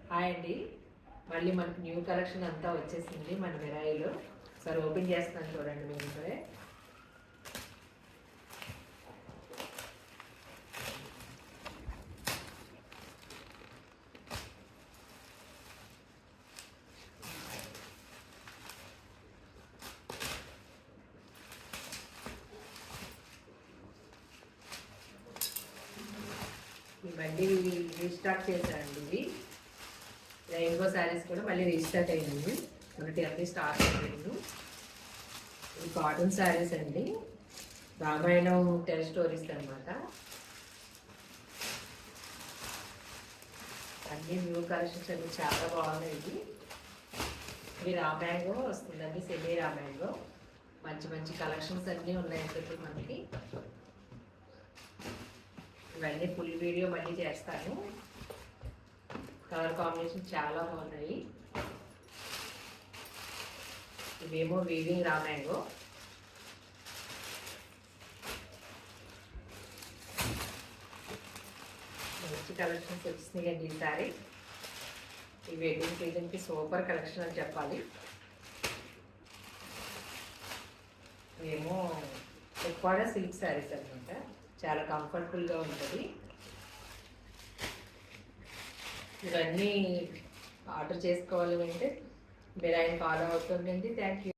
Hi అండి. మళ్ళీ మనకు న్యూ కలెక్షన్ అంతా వచ్చేసింది మన వెరాయిలో. ఒకసారి ఓపెన్ చేస్తున్నాను చూడండి మీరు ఇప్పుడే. మళ్ళీ రీస్టార్ట్ చేశానండి. ఇవి రెయిన్బో శారీస్ కూడా మళ్ళీ రీస్టార్ట్ అయ్యింది. ఒకటి అన్ని స్టార్ట్ అయ్యింది. ఇవి కాటన్ శారీస్ అండి, రామాయణం టెల్ స్టోరీస్ అనమాట. అన్ని న్యూ కలెక్షన్స్ అన్ని చాలా బాగున్నాయి. ఇవి రామాయంగో వస్తుందండి, సెమీ రామాయంగో. మంచి మంచి కలెక్షన్స్ అన్నీ ఉన్నాయండి ఇప్పుడు మనకి. ఇవన్నీ ఫుల్ వీడియో మళ్ళీ చేస్తాను. కలర్ కాంబినేషన్ చాలా బాగున్నాయి. ఇవేమో వీవింగ్ రామాయంగో. మంచి కలెక్షన్స్ వచ్చినాయండి ఈసారి. ఈ వెడ్డింగ్ సీజన్కి సూపర్ కలెక్షన్ అని చెప్పాలి. ఇవేమో ఎక్కువ సిల్క్ శారీస్ అనమాట, చాలా కంఫర్టబుల్గా ఉంటుంది. ఇవన్నీ ఆర్డర్ చేసుకోవాలి అంటే మీరు ఆయన ఫాలో అవుతుందండి. Thank you.